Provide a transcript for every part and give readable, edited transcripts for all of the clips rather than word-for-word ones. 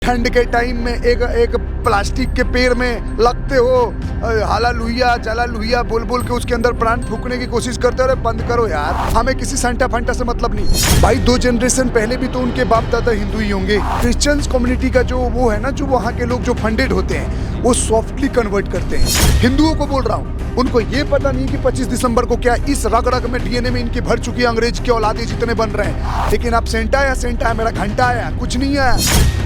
ठंड के टाइम में एक प्लास्टिक के पेड़ में लगते हो, हालेलुया जालेलुया बोल बोल के उसके अंदर प्राण फूकने की कोशिश करते हो। अरे बंद करो यार, हमें किसी सेंटा फंटा से मतलब नहीं भाई। 2 जनरेशन पहले भी तो उनके बाप दादा हिंदू ही होंगे। क्रिश्चियंस कम्युनिटी का जो वो है ना, जो वहाँ के लोग जो फंडेड होते हैं वो सॉफ्टली कन्वर्ट करते हैं। हिंदुओं को बोल रहा हूँ, उनको ये पता नहीं कि 25 दिसंबर को क्या इस रग रग में डीएनए में इनकी भर चुकी अंग्रेज की औलादे जितने बन रहे हैं। लेकिन अब सेंटा आया मेरा घंटा आया, कुछ नहीं आया।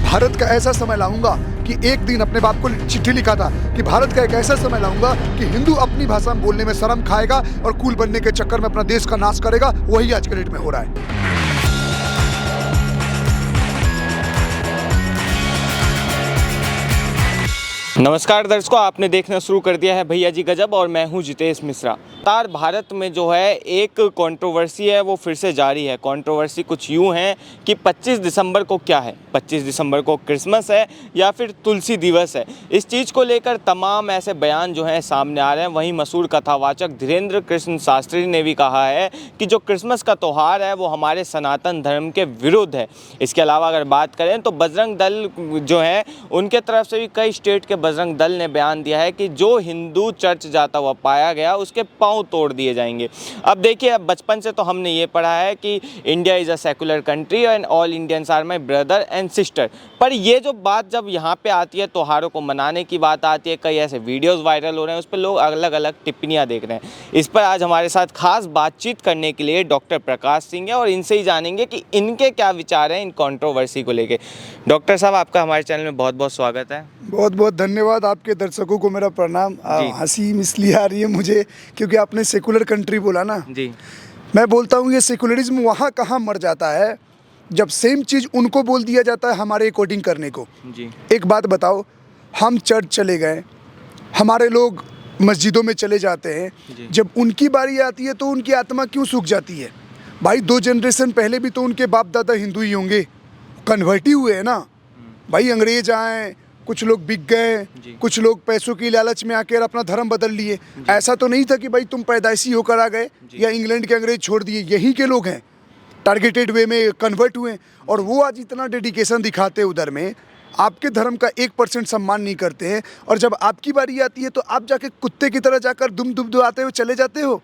भारत का ऐसा समय लाऊंगा कि एक दिन अपने बाप को चिट्ठी लिखा था कि भारत का एक ऐसा समय लाऊंगा कि हिंदू अपनी भाषा में बोलने में शर्म खाएगा और कूल बनने के चक्कर में अपना देश का नाश करेगा। वही आज के डेट में हो रहा है। नमस्कार दर्शकों, आपने देखना शुरू कर दिया है भैया जी गजब और मैं हूं जितेश मिश्रा। तार भारत में जो है एक कंट्रोवर्सी है वो फिर से जारी है। कंट्रोवर्सी कुछ यूं है कि 25 दिसंबर को क्या है, 25 दिसंबर को क्रिसमस है या फिर तुलसी दिवस है। इस चीज़ को लेकर तमाम ऐसे बयान जो हैं सामने आ रहे हैं। वहीं मशहूर कथावाचक धीरेन्द्र कृष्ण शास्त्री ने भी कहा है कि जो क्रिसमस का त्यौहार है वो हमारे सनातन धर्म के विरुद्ध है। इसके अलावा अगर बात करें तो बजरंग दल जो है उनके तरफ से भी कई स्टेट के बजरंग दल ने बयान दिया है कि जो हिंदू चर्च जाता हुआ पाया गया उसके पांव तोड़ दिए जाएंगे। अब देखिए, अब बचपन से तो हमने ये पढ़ा है कि India is a secular country and all Indians are my brother and sister. पर ये जो बात जब यहाँ पे आती है, त्योहारों को मनाने की बात आती है, कई ऐसे वीडियोज़ वायरल हो रहे हैं, उस पर लोग अलग अलग टिप्पणियाँ देख रहे हैं। इस पर आज हमारे साथ खास बातचीत करने के लिए डॉक्टर प्रकाश सिंह है और इनसे ही जानेंगे कि इनके क्या विचार हैं इन कंट्रोवर्सी को लेके। डॉक्टर साहब, आपका हमारे चैनल में बहुत बहुत स्वागत है। बहुत बहुत धन्यवाद। आपके दर्शकों को मेरा प्रणाम। हंसी इसलिए आ रही है मुझे क्योंकि आपने सेकुलर कंट्री बोला ना जी। मैं बोलता हूँ ये सेकुलरिज्म वहाँ कहाँ मर जाता है जब सेम चीज़ उनको बोल दिया जाता है हमारे अकॉर्डिंग करने को। जी। एक बात बताओ, हम चर्च चले गए, हमारे लोग मस्जिदों में चले जाते हैं, जब उनकी बारी आती है तो उनकी आत्मा क्यों सूख जाती है? भाई 2 जनरेशन पहले भी तो उनके बाप दादा हिंदू ही होंगे, कन्वर्ट ही हुए हैं ना भाई। अंग्रेज आए, कुछ लोग बिक गए, कुछ लोग पैसों की लालच में आकर अपना धर्म बदल लिए। ऐसा तो नहीं था कि भाई तुम पैदाइशी होकर आ गए या इंग्लैंड के अंग्रेज छोड़ दिए। यही के लोग हैं, टारगेटेड वे में कन्वर्ट हुए और वो आज इतना डेडिकेशन दिखाते हैं उधर में, आपके धर्म का 1% सम्मान नहीं करते हैं। और जब आपकी बारी आती है तो आप जाके कुत्ते की तरह जाकर दुम दुआते हुए चले जाते हो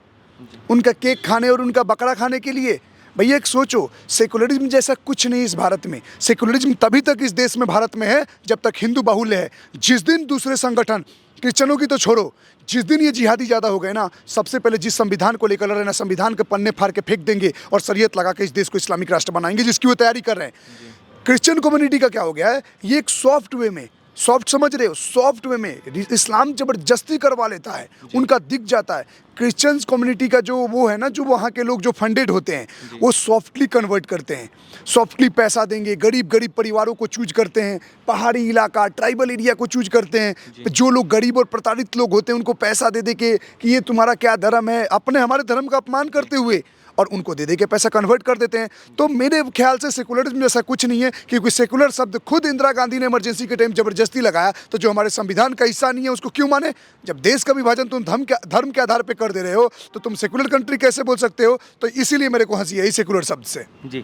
उनका केक खाने और उनका बकरा खाने के लिए। भैया एक सोचो, सेकुलरिज्म जैसा कुछ नहीं इस भारत में। सेकुलरिज्म तभी तक इस देश में भारत में है जब तक हिंदू बाहुल्य है। जिस दिन दूसरे संगठन, क्रिश्चियनों की तो छोड़ो, जिस दिन ये जिहादी ज़्यादा हो गए ना, सबसे पहले जिस संविधान को लेकर लड़ रहे हैं, संविधान के पन्ने फाड़ के फेंक देंगे और शरीयत लगा के इस देश को इस्लामिक राष्ट्र बनाएंगे, जिसकी वो तैयारी कर रहे हैं। क्रिश्चियन कम्युनिटी का क्या हो गया है, ये एक सॉफ्ट वे में, सॉफ्ट समझ रहे हो, सॉफ्ट वे में इस्लाम जबरदस्ती करवा लेता है, उनका दिख जाता है। क्रिश्चियंस कम्युनिटी का जो वो है ना, जो वहाँ के लोग जो फंडेड होते हैं वो सॉफ्टली कन्वर्ट करते हैं, सॉफ्टली पैसा देंगे, गरीब परिवारों को चूज करते हैं, पहाड़ी इलाका ट्राइबल एरिया को चूज करते हैं। जो लोग गरीब और प्रताड़ित लोग होते हैं उनको पैसा दे दे के कि ये तुम्हारा क्या धर्म है, अपने हमारे धर्म का अपमान करते हुए और उनको दे दे के पैसा कन्वर्ट कर देते हैं। तो मेरे ख्याल से सेकुलरिज्म जैसा कुछ नहीं है, क्योंकि सेकुलर शब्द खुद इंदिरा गांधी ने इमरजेंसी के टाइम जबरदस्ती लगाया। तो जो हमारे संविधान का हिस्सा नहीं है उसको क्यों माने? जब देश का विभाजन तुम धर्म के आधार पर कर दे रहे हो तो तुम सेकुलर कंट्री कैसे बोल सकते हो? तो इसीलिए मेरे को हंसी है सेकुलर शब्द से। जी।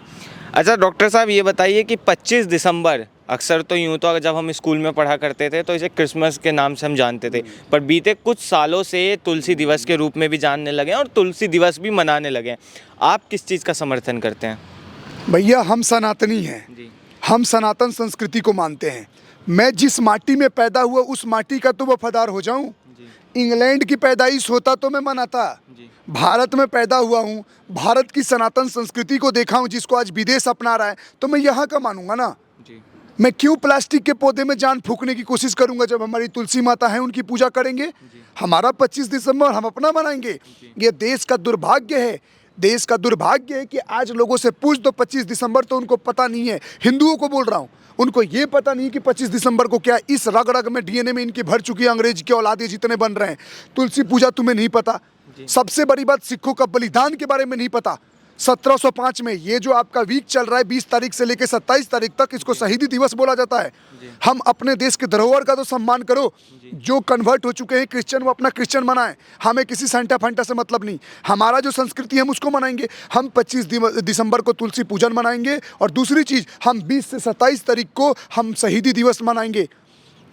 अच्छा डॉक्टर साहब, ये बताइए कि 25 दिसंबर अक्सर तो यूँ तो जब हम स्कूल में पढ़ा करते थे तो इसे क्रिसमस के नाम से हम जानते थे, पर बीते कुछ सालों से तुलसी दिवस के रूप में भी जानने लगे हैं और तुलसी दिवस भी मनाने लगे हैं। आप किस चीज़ का समर्थन करते हैं? भैया हम सनातनी हैं, हम सनातन संस्कृति को मानते हैं। मैं जिस माटी में पैदा हुआ उस माटी का तो वफादार हो जाऊं। इंग्लैंड की पैदाइश होता तो मैं मनाता, भारत में पैदा हुआ हूँ, भारत की सनातन संस्कृति को देखा हूँ जिसको आज विदेश अपना रहा है, तो मैं यहाँ का मानूंगा ना। मैं क्यों प्लास्टिक के पौधे में जान फूकने की कोशिश करूंगा जब हमारी तुलसी माता है उनकी पूजा करेंगे? हमारा 25 दिसंबर हम अपना मनाएंगे। ये देश का दुर्भाग्य है, देश का दुर्भाग्य है कि आज लोगों से पूछ दो 25 दिसंबर तो उनको पता नहीं है। हिंदुओं को बोल रहा हूँ, उनको ये पता नहीं कि 25 दिसंबर को क्या इस रग रग में डीएनए में इनकी भर चुकी अंग्रेज की औलादे जितने बन रहे हैं। तुलसी पूजा तुम्हें नहीं पता। सबसे बड़ी बात, सिखों का बलिदान के बारे में नहीं पता। 1705 में ये जो आपका वीक चल रहा है 20 तारीख से लेकर 27 तारीख तक, इसको शहीदी दिवस बोला जाता है। हम अपने देश के धरोहर का तो सम्मान करो। जो कन्वर्ट हो चुके हैं क्रिश्चियन, वो अपना क्रिश्चियन मनाएं। हमें किसी सेंटा फंटा से मतलब नहीं। हमारा जो संस्कृति है हम उसको मनाएंगे। हम 25 दिसंबर को तुलसी पूजन मनाएंगे, और दूसरी चीज़ हम 20 से 27 तारीख को हम शहीदी दिवस मनाएंगे।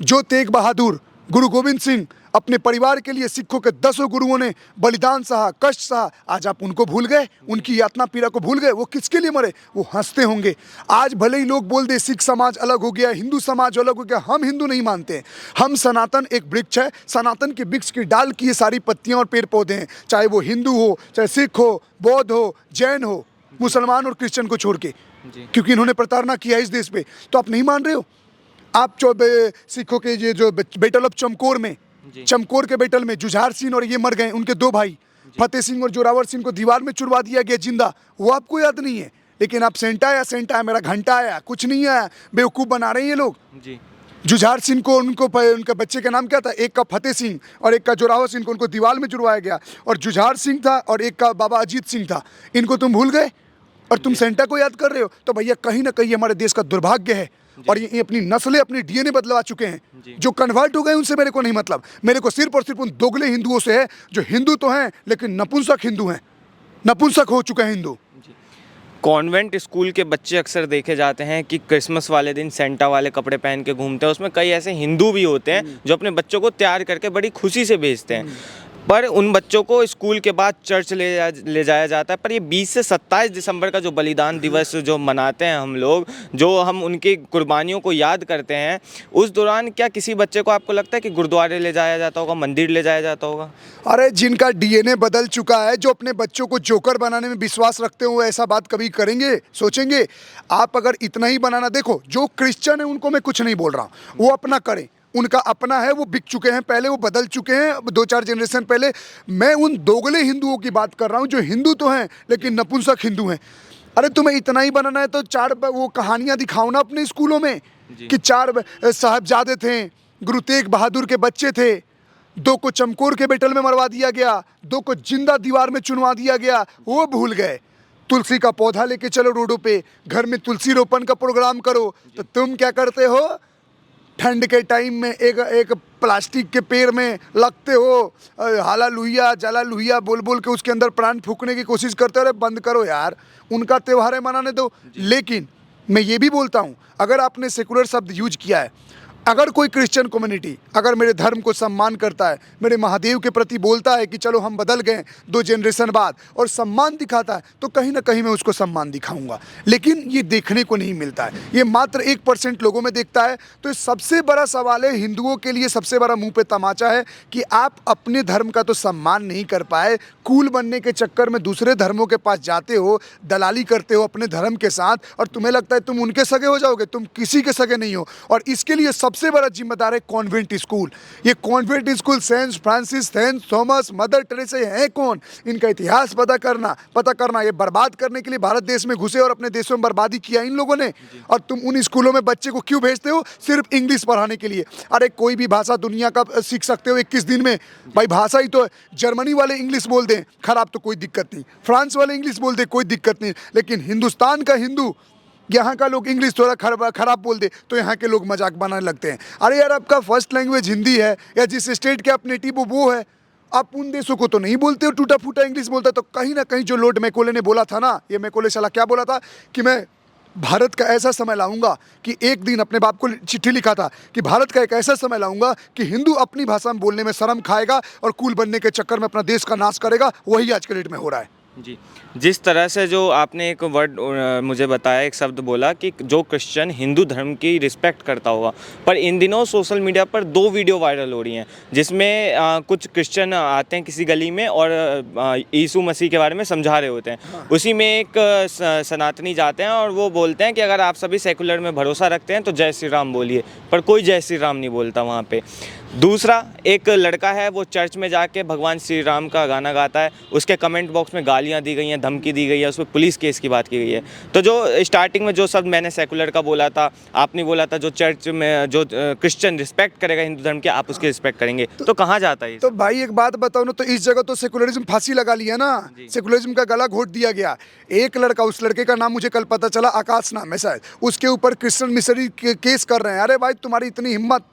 जो तेग बहादुर, गुरु गोविंद सिंह अपने परिवार के लिए सिखों के 10 गुरुओं ने बलिदान सहा, कष्ट सहा, आज आप उनको भूल गए, उनकी यातना पीड़ा को भूल गए। वो किसके लिए मरे? वो हंसते होंगे। आज भले ही लोग बोल दे सिख समाज अलग हो गया, हिंदू समाज अलग हो गया, हम हिंदू नहीं मानते। हम सनातन एक वृक्ष है, सनातन के वृक्ष की डाल की ये सारी पत्तियां और पेड़ पौधे हैं, चाहे वो हिंदू हो, चाहे सिख हो, बौद्ध हो, जैन हो, मुसलमान और क्रिश्चियन को छोड़ के, क्योंकि इन्होंने प्रताड़ना किया इस देश पे। तो आप नहीं मान रहे हो? आप सिखों के ये जो बैटल ऑफ चमकौर में, चमकौर के बैटल में जुझार सिंह और ये मर गए, उनके 2 भाई फतेह सिंह और जोरावर सिंह को दीवार में चुनवा दिया गया जिंदा, वो आपको याद नहीं है। लेकिन आप सेंटा आया, मेरा घंटा आया, कुछ नहीं आया, बेवकूफ़ बना रहे हैं ये लोग। जुझार सिंह को उनके बच्चे का नाम क्या था? एक का फतेह सिंह और एक का जोरावर सिंह को उनको दीवार में चुनवाया गया, और जुझार सिंह था और एक का बाबा अजीत सिंह था। इनको तुम भूल गए और तुम सेंटा को याद कर रहे हो। तो भैया कहीं ना कहीं हमारे देश का दुर्भाग्य है, और ये अपनी नस्लें, अपनी डीएनए बदलवा चुके हैं। जो कन्वर्ट हो गए उनसे मेरे को नहीं मतलब, मेरे को सिर्फ और सिर्फ उन दोगले हिंदुओं से है जो हिंदू तो हैं लेकिन नपुंसक हिंदू हैं, नपुंसक हो चुके हैं हिंदू। कॉन्वेंट स्कूल के बच्चे अक्सर देखे जाते हैं कि क्रिसमस वाले दिन सेंटा वाले कपड़े पहन के घूमते हैं। उसमें कई ऐसे हिंदू भी होते हैं जो अपने बच्चों को तैयार करके बड़ी खुशी से भेजते हैं, पर उन बच्चों को स्कूल के बाद चर्च ले जाया जाता है। पर ये 20 से 27 दिसंबर का जो बलिदान दिवस जो मनाते हैं हम लोग, जो हम उनकी कुर्बानियों को याद करते हैं, उस दौरान क्या किसी बच्चे को आपको लगता है कि गुरुद्वारे ले जाया जाता होगा, मंदिर ले जाया जाता होगा? अरे जिनका डीएनए बदल चुका है, जो अपने बच्चों को जोकर बनाने में विश्वास रखते हो, ऐसा बात कभी करेंगे, सोचेंगे? आप अगर इतना ही बनाना, देखो जो क्रिश्चियन है उनको मैं कुछ नहीं बोल रहा हूँ, वो अपना करें, उनका अपना है, वो बिक चुके हैं पहले, वो बदल चुके हैं 2-4 जनरेशन पहले। मैं उन दोगले हिंदुओं की बात कर रहा हूँ जो हिंदू तो हैं लेकिन नपुंसक हिंदू हैं। अरे तुम्हें इतना ही बनाना है तो 4 वो कहानियाँ दिखाओ ना अपने स्कूलों में कि 4 साहबजादे थे, गुरु तेग बहादुर के बच्चे थे, 2 को चमकौर के बैटल में मरवा दिया गया, 2 को जिंदा दीवार में चुनवा दिया गया, वो भूल गए। तुलसी का पौधा लेके चलो रोडों पे, घर में तुलसी रोपण का प्रोग्राम करो, तो तुम क्या करते हो? ठंड के टाइम में एक प्लास्टिक के पेड़ में लगते हो, हाला लुहिया जला लुहिया बोल बोल के उसके अंदर प्राण फूकने की कोशिश करते हो। अरे बंद करो यार, उनका त्यौहार है, मनाने दो। लेकिन मैं ये भी बोलता हूँ, अगर आपने सेकुलर शब्द यूज किया है, अगर कोई क्रिश्चियन कम्युनिटी अगर मेरे धर्म को सम्मान करता है, मेरे महादेव के प्रति बोलता है कि चलो हम बदल गए 2 जनरेशन बाद, और सम्मान दिखाता है, तो कहीं ना कहीं मैं उसको सम्मान दिखाऊंगा। लेकिन ये देखने को नहीं मिलता है, ये मात्र 1% लोगों में देखता है। तो सबसे बड़ा सवाल है, हिंदुओं के लिए सबसे बड़ा मुंह पे तमाचा है कि आप अपने धर्म का तो सम्मान नहीं कर पाए, कूल बनने के चक्कर में दूसरे धर्मों के पास जाते हो, दलाली करते हो अपने धर्म के साथ, और तुम्हें लगता है तुम उनके सगे हो जाओगे। तुम किसी के सगे नहीं हो, और इसके लिए सबसे बड़ा जिम्मेदार है कॉन्वेंट स्कूल। ये convent school Saint Francis, Saint Thomas, Mother Teresa हैं कौन, इनका इतिहास पता करना। ये बर्बाद करने के लिए भारत देश में घुसे और अपने देशों में बर्बादी किया इन लोगों ने, और तुम उन स्कूलों में बच्चे को क्यों भेजते हो? सिर्फ इंग्लिश पढ़ाने के लिए। अरे कोई भी भाषा दुनिया का सीख सकते हो 21 दिन में, भाई भाषा ही तो है। जर्मनी वाले इंग्लिश बोल दें खराब तो कोई दिक्कत नहीं, फ्रांस वाले इंग्लिश बोल दें कोई दिक्कत नहीं, लेकिन हिंदुस्तान का हिंदू, यहाँ का लोग इंग्लिश थोड़ा खराब बोल दे तो यहाँ के लोग मजाक बनाने लगते हैं। अरे यार आपका फर्स्ट लैंग्वेज हिंदी है, या जिस स्टेट के आप नेटिव वो है, आप उन देशों को तो नहीं बोलते हो, टूटा फूटा इंग्लिश बोलता। तो कहीं ना कहीं जो लॉर्ड मैकोले ने बोला था ना, ये मैकोले साला क्या बोला था कि मैं भारत का ऐसा समय लाऊंगा कि एक दिन, अपने बाप को चिट्ठी लिखा था कि भारत का एक ऐसा समय लाऊंगा कि हिंदू अपनी भाषा में बोलने में शर्म खाएगा और कूल बनने के चक्कर में अपना देश का नाश करेगा। वही आज के डेट में हो रहा है। जी, जिस तरह से जो आपने एक वर्ड मुझे बताया, एक शब्द बोला कि जो क्रिश्चियन हिंदू धर्म की रिस्पेक्ट करता होगा, पर इन दिनों सोशल मीडिया पर 2 वीडियो वायरल हो रही हैं जिसमें कुछ क्रिश्चियन आते हैं किसी गली में और यीशु मसीह के बारे में समझा रहे होते हैं। उसी में एक सनातनी जाते हैं और वो बोलते हैं कि अगर आप सभी सेकुलर में भरोसा रखते हैं तो जय श्री राम बोलिए, पर कोई जय श्री राम नहीं बोलता वहाँ पे। दूसरा, एक लड़का है वो चर्च में जाके भगवान श्री राम का गाना गाता है, उसके कमेंट बॉक्स में गालियां दी गई हैं, धमकी दी गई है, उसमें पुलिस केस की बात की गई है। तो जो स्टार्टिंग में जो शब्द मैंने सेकुलर का बोला था, आपने बोला था जो चर्च में जो क्रिश्चियन रिस्पेक्ट करेगा हिंदू धर्म की, आप उसकी रिस्पेक्ट करेंगे, तो कहाँ जाता है ये तो सब? भाई एक बात बताओ ना, तो इस जगह तो सेकुलरिज्म फांसी लगा लिया ना, सेकुलरिज्म का गला घोट दिया गया। एक लड़का, उस लड़के का नाम मुझे कल पता चला, आकाश नाम है शायद, उसके ऊपर क्रिश्चियन मिशनरी केस कर रहे हैं। अरे भाई तुम्हारी इतनी हिम्मत,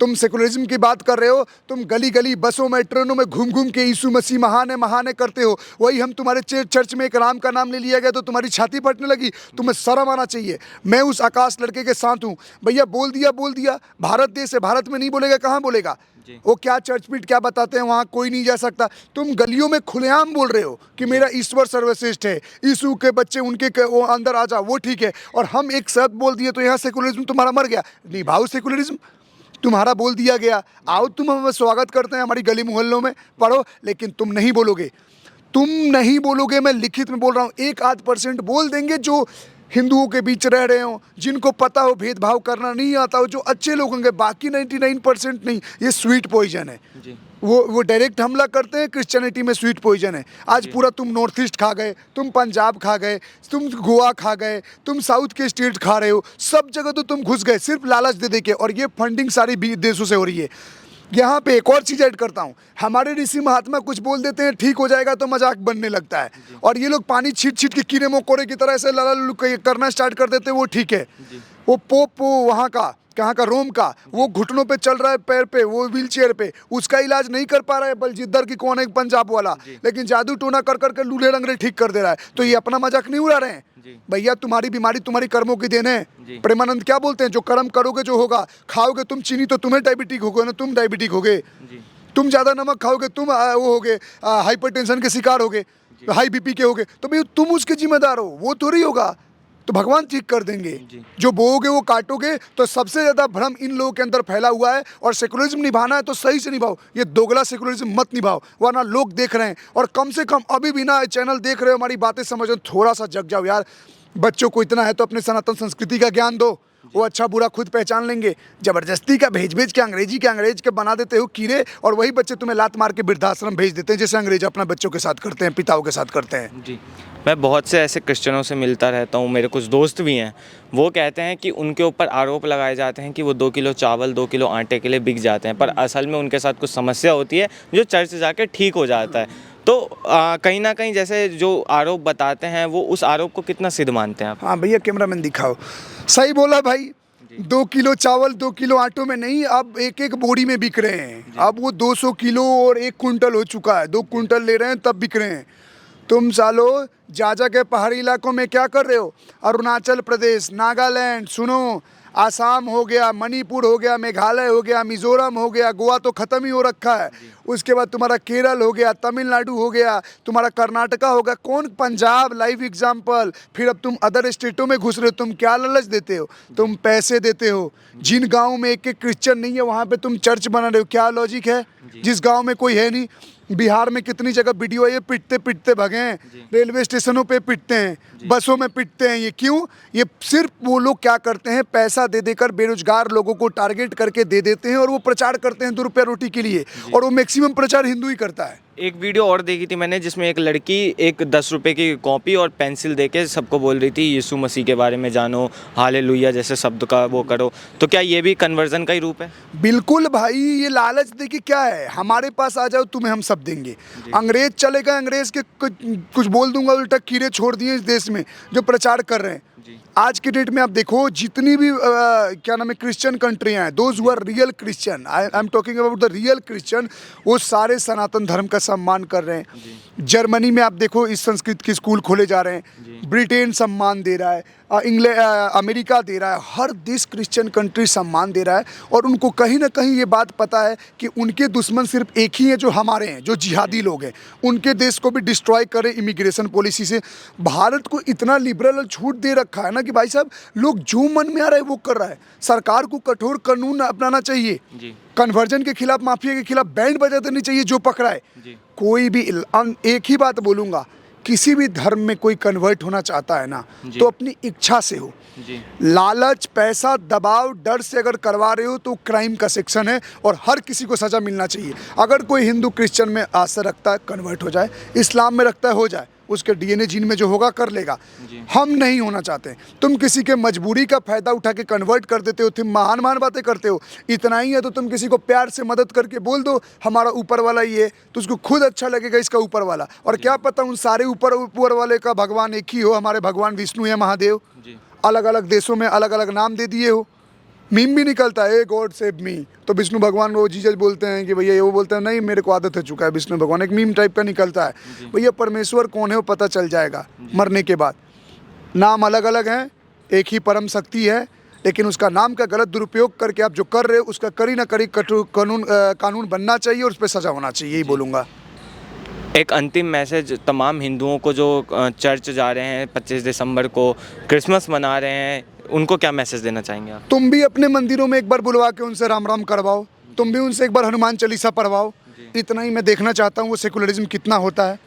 तुम सेकुलरिज्म की बात कर रहे हो, तुम गली गली बसों में ट्रेनों में घूम घूम के यीशु मसीह महान है करते हो। वही हम तुम्हारे चर्च में एक राम का नाम ले लिया गया तो तुम्हारी छाती फटने लगी। तुम्हें शर्म आना चाहिए। मैं उस आकाश लड़के के साथ हूँ भैया, बोल दिया। भारत देश है, भारत में नहीं बोलेगा कहाँ बोलेगा? वो क्या चर्च पीट क्या बताते हैं, वहाँ कोई नहीं जा सकता। तुम गलियों में खुलेआम बोल रहे हो कि मेरा ईश्वर सर्वश्रेष्ठ है, यीशु के बच्चे उनके वो अंदर आ जाओ, वो ठीक है। और हम एक शब्द बोल दिए तो यहाँ सेकुलरिज्म तुम्हारा मर गया। निभाओ सेकुलरिज्म, तुम्हारा बोल दिया गया, आओ तुम, हम स्वागत करते हैं हमारी गली मोहल्लों में, पढ़ो। लेकिन तुम नहीं बोलोगे। मैं लिखित में बोल रहा हूँ, 1-8% बोल देंगे जो हिंदुओं के बीच रह रहे हो, जिनको पता हो भेदभाव करना नहीं आता हो, जो अच्छे लोग होंगे। बाकी 99% नहीं। ये स्वीट पॉइजन है जी। वो डायरेक्ट हमला करते हैं। क्रिश्चियनिटी में स्वीट पॉइजन है। आज पूरा तुम नॉर्थ ईस्ट खा गए, तुम पंजाब खा गए, तुम गोवा खा गए, तुम साउथ के स्टेट खा रहे हो, सब जगह तो तुम घुस गए सिर्फ लालच दे के। और ये फंडिंग सारी देशों से हो रही है। यहाँ पे एक और चीज़ ऐड करता हूँ, हमारे ऋषि महात्मा कुछ बोल देते हैं, ठीक हो जाएगा तो मजाक बनने लगता है। और ये लोग पानी छीट के कीड़े मकोड़े की तरह ऐसे लाला करना स्टार्ट कर देते हैं, वो ठीक है। वो पोप वहाँ का कहाँ का, रोम का, वो घुटनों पे चल रहा है, पैर पे, वो व्हील चेयर पे, उसका इलाज नहीं कर पा रहा है बलजिद्दर की कौन है, पंजाब वाला, लेकिन जादू टोना कर करके लूले लंगड़े ठीक कर दे रहा है। तो ये अपना मजाक नहीं उड़ा रहे हैं भैया। तुम्हारी बीमारी तुम्हारी कर्मों की देन है। प्रेमानंद क्या बोलते हैं, जो कर्म करोगे जो होगा। खाओगे तुम चीनी तो तुम्हें डायबिटिक होगे ना, तुम डायबिटिक होगे। तुम ज़्यादा नमक खाओगे तुम वो होगे, हाइपरटेंशन के शिकार होगे, हाई बीपी के होगे। तो भैया तुम उसके जिम्मेदार हो, वो थोड़ी होगा। तो भगवान ठीक कर देंगे। जो बोओगे वो काटोगे। तो सबसे ज़्यादा भ्रम इन लोगों के अंदर फैला हुआ है। और सेकुलरिज्म निभाना है तो सही से निभाओ, ये दोगला सेकुलरिज्म मत निभाओ, वरना लोग देख रहे हैं। और कम से कम अभी भी ना चैनल देख रहे हो, हमारी बातें समझो, थोड़ा सा जग जाओ यार। बच्चों को इतना है तो अपने सनातन संस्कृति का ज्ञान दो, वो अच्छा बुरा खुद पहचान लेंगे। जबरदस्ती का भेज के अंग्रेज के बना देते हो कीड़े, और वही बच्चे तुम्हें लात मार के वृद्धाश्रम भेज देते हैं, जैसे अंग्रेज अपना बच्चों के साथ करते हैं, पिताओं के साथ करते हैं। जी, मैं बहुत से ऐसे क्रिश्चियनों से मिलता रहता हूँ, मेरे कुछ दोस्त भी हैं। वो कहते हैं कि उनके ऊपर आरोप लगाए जाते हैं कि वो 2 किलो चावल 2 किलो आटे के लिए बिक जाते हैं, पर असल में उनके साथ कुछ समस्या होती है जो चर्च जाके ठीक हो जाता है। तो कहीं ना कहीं जैसे जो आरोप बताते हैं, वो उस आरोप को कितना सिद्ध मानते हैं आप? हाँ भैया, कैमरामैन दिखाओ। सही बोला भाई। 2 किलो चावल 2 किलो आटों में नहीं, अब एक बोरी में बिक रहे हैं। अब वो 200 किलो और 1 कुंटल हो चुका है, 2 कुंटल ले रहे हैं तब बिक रहे हैं। तुम सालो जा के पहाड़ी इलाकों में क्या कर रहे हो? अरुणाचल प्रदेश, नागालैंड, सुनो, आसाम हो गया, मणिपुर हो गया, मेघालय हो गया, मिजोरम हो गया, गोवा तो ख़त्म ही हो रखा है। उसके बाद तुम्हारा केरल हो गया, तमिलनाडु हो गया, तुम्हारा कर्नाटका होगा, कौन, पंजाब, लाइव एग्जाम्पल। फिर अब तुम अदर स्टेटों में घुस रहे हो। तुम क्या लालच देते हो? तुम पैसे देते हो। जिन गाँव में एक क्रिश्चियन नहीं है वहाँ पे तुम चर्च बना रहे हो। क्या लॉजिक है? जिस गाँव में कोई है नहीं। बिहार में कितनी जगह वीडियो है, ये पिटते भगे हैं, रेलवे स्टेशनों पे पिटते हैं, बसों में पिटते हैं। ये क्यों? ये सिर्फ वो लोग क्या करते हैं, पैसा दे देकर बेरोजगार लोगों को टारगेट करके दे देते हैं, और वो प्रचार करते हैं 2 रुपया रोटी के लिए। और वो मैक्सिमम प्रचार हिंदू ही करता है। एक वीडियो और देखी थी मैंने, जिसमें एक लड़की एक 10 रुपए की कॉपी और पेंसिल देके सबको बोल रही थी यीशु मसीह के बारे में जानो, हालेलुया जैसे शब्द का वो करो। तो क्या ये भी कन्वर्जन का ही रूप है? बिल्कुल भाई, ये लालच देखिए क्या है। हमारे पास आ जाओ, तुम्हें हम सब देंगे। अंग्रेज चलेगा, अंग्रेज के कुछ बोल दूंगा, उल्टा कीड़े छोड़ दिए इस देश में जो प्रचार कर रहे हैं। आज के डेट में आप देखो, जितनी भी क्या नाम है क्रिश्चियन कंट्रियां हैं, those who are real Christian, I am talking about the real Christian, वो सारे सनातन धर्म का सम्मान कर रहे हैं। जर्मनी में आप देखो, इस संस्कृत के स्कूल खोले जा रहे हैं। ब्रिटेन सम्मान दे रहा है, अमेरिका दे रहा है, हर देश क्रिश्चियन कंट्री सम्मान दे रहा है। और उनको कहीं ना कहीं ये बात पता है कि उनके दुश्मन सिर्फ एक ही है, जो हमारे हैं, जो जिहादी लोग हैं। उनके देश को भी डिस्ट्रॉय करें इमिग्रेशन पॉलिसी से। भारत को इतना लिबरल छूट दे रखा है ना कि भाई साहब, लोग जो मन में आ रहा है वो कर रहा है। सरकार को कठोर कानून अपनाना चाहिए। कन्वर्जन के खिलाफ, माफिया के खिलाफ बैंड बजा देनी चाहिए जो पकड़ा है। कोई भी एक ही बात बोलूँगा किसी भी धर्म में कोई कन्वर्ट होना चाहता है ना, जी। तो अपनी इच्छा से हो। जी लालच, पैसा, दबाव, डर से अगर करवा रहे हो तो क्राइम का सेक्शन है और हर किसी को सज़ा मिलना चाहिए। अगर कोई हिंदू क्रिश्चियन में आस्था रखता है, कन्वर्ट हो जाए, इस्लाम में रखता है, हो जाए, उसके डीएनए जीन में जो होगा कर लेगा। जी। हम नहीं होना चाहते। तुम किसी के मजबूरी का फ़ायदा उठा के कन्वर्ट कर देते हो, तुम महान महान बातें करते हो। इतना ही है तो तुम किसी को प्यार से मदद करके बोल दो हमारा ऊपर वाला ये है, तो उसको खुद अच्छा लगेगा इसका ऊपर वाला। और क्या पता उन सारे ऊपर वाले का भगवान एक ही हो, हमारे भगवान विष्णु या महादेव। जी अलग अलग देशों में अलग अलग नाम दे दिए हो। मीम भी निकलता है, ए गॉड सेव मी, तो विष्णु भगवान वो जीसस बोलते हैं कि भैया ये, वो बोलते हैं नहीं मेरे को आदत हो चुका है विष्णु भगवान, एक मीम टाइप का निकलता है। भैया परमेश्वर कौन है वो पता चल जाएगा मरने के बाद। नाम अलग अलग हैं, एक ही परम शक्ति है, लेकिन उसका नाम का गलत दुरुपयोग करके आप जो कर रहे हो उसका करी ना करी कठोर कानून बनना चाहिए और उस पर सज़ा होना चाहिए, यही बोलूँगा। एक अंतिम मैसेज तमाम हिंदुओं को जो चर्च जा रहे हैं 25 दिसंबर को, क्रिसमस मना रहे हैं, उनको क्या मैसेज देना चाहेंगे आप? तुम भी अपने मंदिरों में एक बार बुलवा के उनसे राम राम करवाओ, तुम भी उनसे एक बार हनुमान चालीसा पढ़वाओ। इतना ही मैं देखना चाहता हूँ वो सेकुलरिज्म कितना होता है।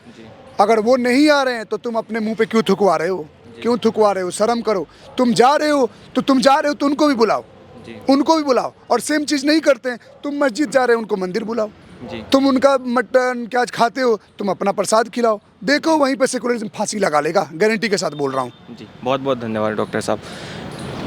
अगर वो नहीं आ रहे हैं तो तुम अपने मुंह पे क्यों थुकवा रहे हो, क्यों थुकवा रहे हो? शर्म करो। तुम जा रहे हो तो उनको भी बुलाओ, उनको भी बुलाओ। और सेम चीज़ नहीं करते हैं, तुम मस्जिद जा रहे हो उनको मंदिर बुलाओ। तुम उनका मटन क्या खाते हो, तुम अपना प्रसाद खिलाओ। देखो वहीं पे सेकुलरिज्म फांसी लगा लेगा, गारंटी के साथ बोल रहा हूँ। जी बहुत बहुत धन्यवाद डॉक्टर साहब।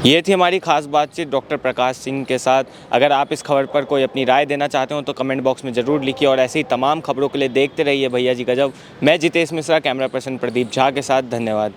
ये थी हमारी खास बातचीत डॉक्टर प्रकाश सिंह के साथ। अगर आप इस खबर पर कोई अपनी राय देना चाहते हो तो कमेंट बॉक्स में ज़रूर लिखिए और ऐसी ही तमाम खबरों के लिए देखते रहिए भैया जी गजब। मैं जितेश मिश्रा, कैमरा पर्सन प्रदीप झा के साथ। धन्यवाद।